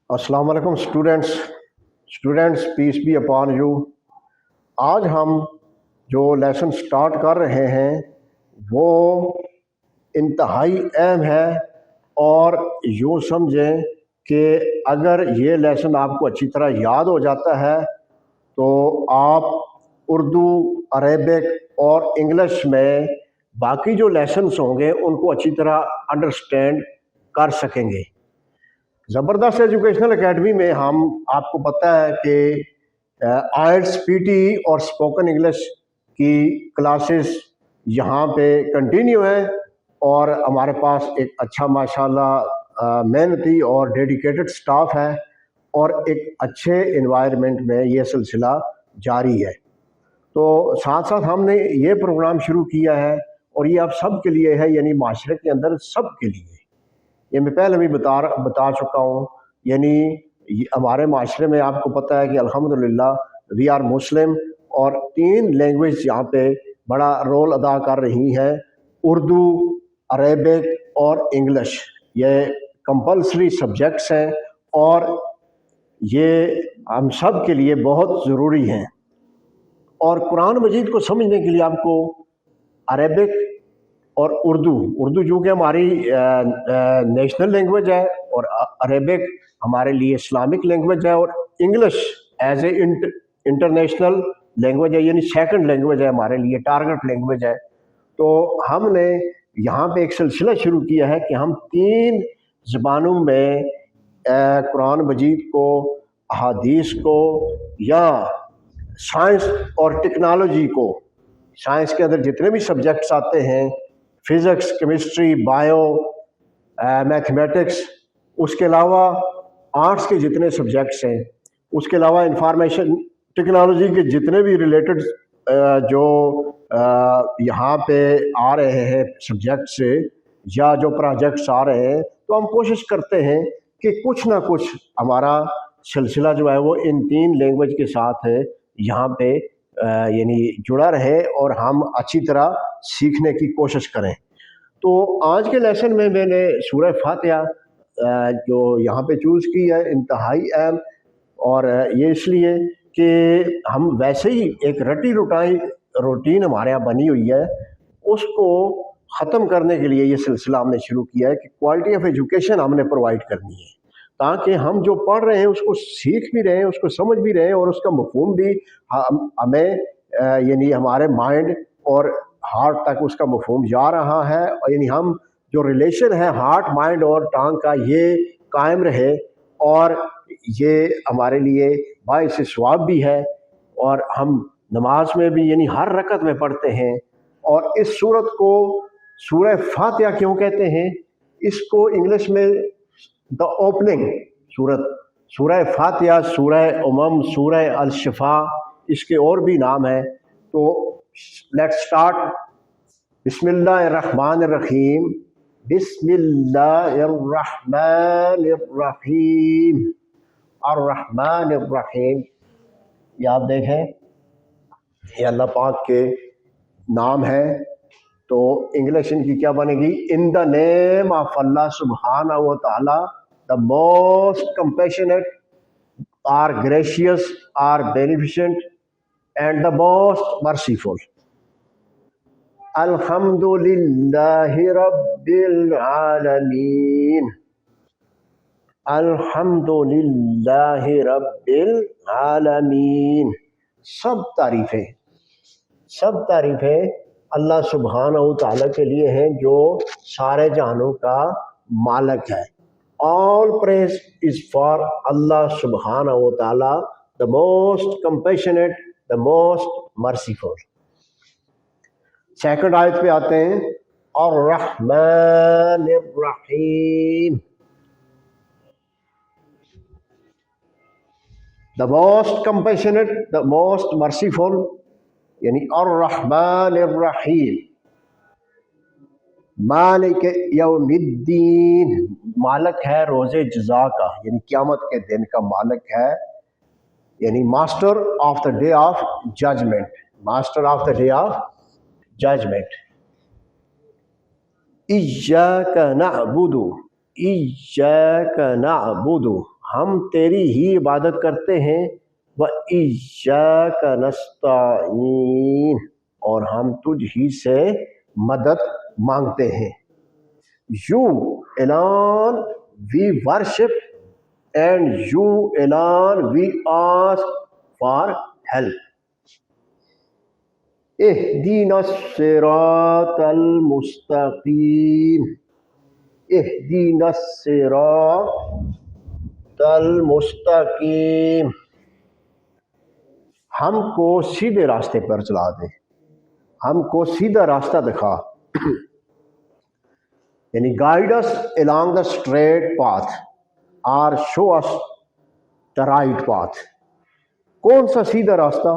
अस्सलाम वालेकुम students peace be upon you. आज हम जो लेसन स्टार्ट कर रहे हैं वो इंतहाई अहम है, और यूँ समझें कि अगर ये लेसन आपको अच्छी तरह याद हो जाता है तो आप उर्दू, अरेबिक और इंग्लिश में बाकी जो लेसन्स होंगे उनको अच्छी तरह अंडरस्टैंड कर सकेंगे। ज़बरदस्त एजुकेशनल एकेडमी में हम, आपको पता है कि आइल्स, पीटी और स्पोकन इंग्लिश की क्लासेस यहाँ पे कंटिन्यू हैं, और हमारे पास एक अच्छा माशाल्लाह मेहनती और डेडिकेटेड स्टाफ है, और एक अच्छे इन्वायरमेंट में ये सिलसिला जारी है। तो साथ साथ हमने ये प्रोग्राम शुरू किया है, और ये आप सब के लिए है, यानी माशरे के अंदर सब के लिए। ये मैं पहले भी बता चुका हूँ। यानी हमारे माशरे में आपको पता है कि अल्हम्दुलिल्लाह वी आर मुस्लिम, और 3 लैंग्वेज यहाँ पे बड़ा रोल अदा कर रही हैं, उर्दू, अरेबिक और इंग्लिश। ये कंपलसरी सब्जेक्ट्स हैं, और ये हम सब के लिए बहुत ज़रूरी हैं। और कुरान मजीद को समझने के लिए आपको अरेबिक और उर्दू जो कि हमारी नेशनल लैंग्वेज है, और अरेबिक हमारे लिए इस्लामिक लैंग्वेज है, और English as a international language है, यानी सेकंड लैंग्वेज है, हमारे लिए टारगेट लैंग्वेज है। तो हमने यहाँ पे एक सिलसिला शुरू किया है कि हम 3 ज़बानों में कुरान मजीद को, अहादीस को, या साइंस और टेक्नोलॉजी को, साइंस के अंदर जितने भी सब्जेक्ट्स आते हैं, फिज़िक्स, केमिस्ट्री, बायो, मैथमेटिक्स, उसके अलावा आर्ट्स के जितने सब्जेक्ट्स हैं, उसके अलावा इंफॉर्मेशन टेक्नोलॉजी के जितने भी रिलेटेड जो यहाँ पे आ रहे हैं सब्जेक्ट से, या जो प्रोजेक्ट्स आ रहे हैं, तो हम कोशिश करते हैं कि कुछ ना कुछ हमारा सिलसिला जो है वो इन 3 लैंग्वेज के साथ यहाँ पे यानी जुड़ा रहे, और हम अच्छी तरह सीखने की कोशिश करें। तो आज के लेसन में मैंने सूरह फातिहा जो यहाँ पे चूज़ की है, इंतहाई अहम, और ये इसलिए कि हम वैसे ही एक रूटीन हमारे यहाँ बनी हुई है, उसको ख़त्म करने के लिए ये सिलसिला हमने शुरू किया है कि क्वालिटी ऑफ एजुकेशन हमने प्रोवाइड करनी है, ताकि हम जो पढ़ रहे हैं उसको सीख भी रहे हैं, उसको समझ भी रहे हैं, और उसका मफ़हूम भी हमें यानी हमारे माइंड और हार्ट तक उसका मफ़हूम जा रहा है, और यानी हम जो रिलेशन है हार्ट, माइंड और टांग का, ये कायम रहे, और ये हमारे लिए बाइस सवाब भी है। और हम नमाज में भी यानी हर रकत में पढ़ते हैं। और इस सूरत को सूरह फातिहा क्यों कहते हैं? इसको इंग्लिश में द ओपनिंग सूरत, सूरह फातिहा, सूरह उमम, सूरह अल शिफा, इसके और भी नाम है। तो लेट्स स्टार्ट। बिस्मिल्लाहिर्रहमानिर्रहीम, बिस्मिल्लाहिर्रहमानिर्रहीम, अर्रहमानिर्रहीम। ये आप देखें, ये अल्लाह पाक के नाम है। तो इंग्लिश इनकी क्या बनेगी? In the name of Allah सुब्हानहू व तआला, the most compassionate, or gracious, or beneficent, and the most merciful. अल्हम्दुलिल्लाहि रब्बिल आलमीन, अल्हम्दुलिल्लाहि रब्बिल आलमीन। सब तारीफ़ें अल्लाह सुब्हानहू तआला के लिए हैं, जो सारे जहानों का मालिक है। All praise is for Allah सुब्हानहू तआला, the most compassionate, the most merciful. Second आयत पे आते हैं, और रहमानिर्रहीम, the most compassionate, the most merciful, यानी अर्रहमानिर्रहीम। मालिक यौमिद्दीन, मालिक है रोज़े जज़ा का, यानी क़यामत के दिन का मालिक है, यानी master of the day of judgment, master of the day of judgment. इय्याका नअबुदु, इय्याका नअबुदु, ہم تیری ہی عبادت کرتے ہیں، وَإِيَّاكَ نَسْتَعِينُ، اور ہم تجھ ہی سے مدد مانگتے ہیں. You alone we worship and you alone we ask for help. اهدنا الصراط المستقيم، اهدنا الصراط المستقيم، ہم کو سیدھے راستے پر چلا دے، ہم کو سیدھا راستہ دکھا، یعنی guide us along the straight path or show us the right path. کون سا سیدھا راستہ؟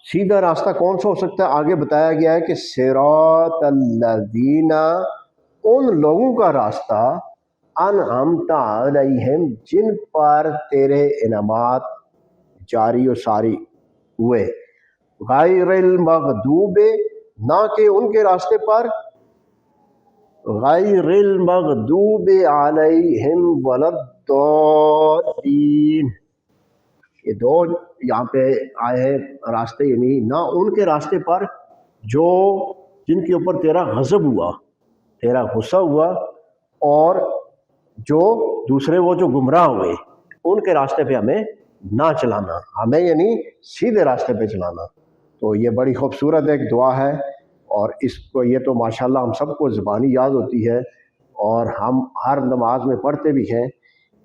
سیدھا راستہ کون سا ہو سکتا ہے؟ آگے بتایا گیا ہے کہ صراط الذین، ان لوگوں کا راستہ، انعمت علیہم، جن پر تیرے انعامات جاری و ساری ہوئے، غیر المغضوب، نہ کہ ان کے راستے پر، غیر المغضوب علیہم ولا الضالین، یہ دو یہاں پہ آئے ہیں راستے، یعنی نہ ان کے راستے پر جو جن کے اوپر تیرا غضب ہوا، تیرا غصہ ہوا، اور جو دوسرے وہ جو گمراہ ہوئے ان کے راستے پہ ہمیں نہ چلانا، ہمیں یعنی سیدھے راستے پہ چلانا. تو یہ بڑی خوبصورت ایک دعا ہے، اور اس کو یہ تو ماشاءاللہ ہم سب کو زبانی یاد ہوتی ہے اور ہم ہر نماز میں پڑھتے بھی ہیں.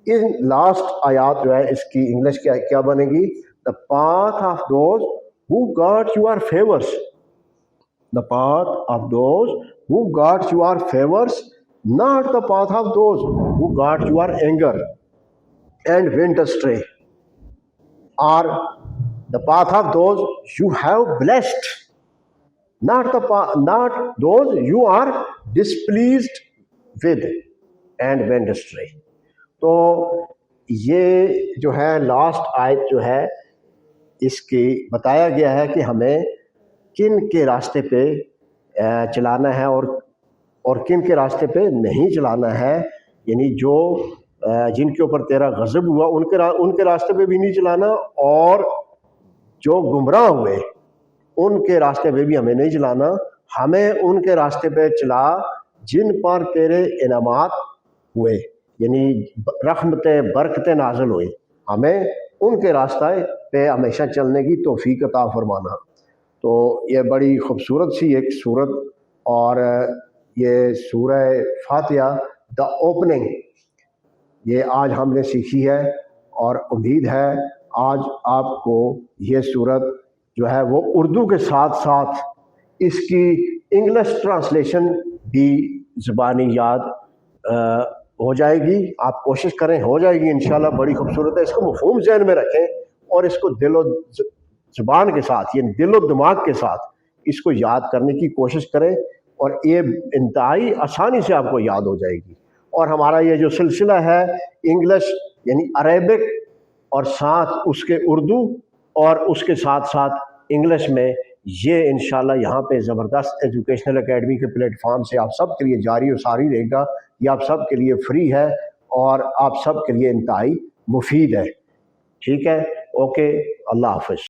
ان لاسٹ آیات جو ہے اس کی انگلش کیا بنے گی؟ the path of those who got your favors, the path of those who got your favors, not the path of those who got your anger and went astray, or the path of those you have blessed, not those you are displeased with and went astray. تو یہ جو ہے last آیت جو ہے اس کی بتایا گیا ہے کہ ہمیں کن کے راستے پہ چلانا ہے اور کن کے راستے پہ نہیں چلانا ہے، یعنی جو جن کے اوپر تیرا غضب ہوا ان کے راستے پہ بھی نہیں چلانا، اور جو گمراہ ہوئے ان کے راستے پہ بھی ہمیں نہیں چلانا. ہمیں ان کے راستے پہ چلا جن پر تیرے انعامات ہوئے، یعنی رحمتیں برکتیں نازل ہوئی، ہمیں ان کے راستے پہ ہمیشہ چلنے کی توفیق عطا فرمانا. تو یہ بڑی خوبصورت سی ایک سورت، اور یہ سورہ فاتحہ دا اوپننگ، یہ آج ہم نے سیکھی ہے، اور امید ہے آج آپ کو یہ سورت جو ہے وہ اردو کے ساتھ ساتھ اس کی انگلش ٹرانسلیشن بھی زبانی یاد ہو جائے گی. آپ کوشش کریں، ہو جائے گی انشاءاللہ. بڑی خوبصورت ہے، اس کو مفہوم ذہن میں رکھیں اور اس کو دل و زبان کے ساتھ، یعنی دل و دماغ کے ساتھ اس کو یاد کرنے کی کوشش کریں، اور یہ انتہائی آسانی سے آپ کو یاد ہو جائے گی. اور ہمارا یہ جو سلسلہ ہے انگلش یعنی عربک، اور ساتھ اس کے اردو، اور اس کے ساتھ ساتھ انگلش میں، یہ انشاءاللہ یہاں پہ زبردست ایجوکیشنل اکیڈمی کے پلیٹ فارم سے آپ سب کے لیے جاری و ساری رہے گا. یہ آپ سب کے لیے فری ہے اور آپ سب کے لیے انتہائی مفید ہے. ٹھیک ہے، اوکے، اللہ حافظ.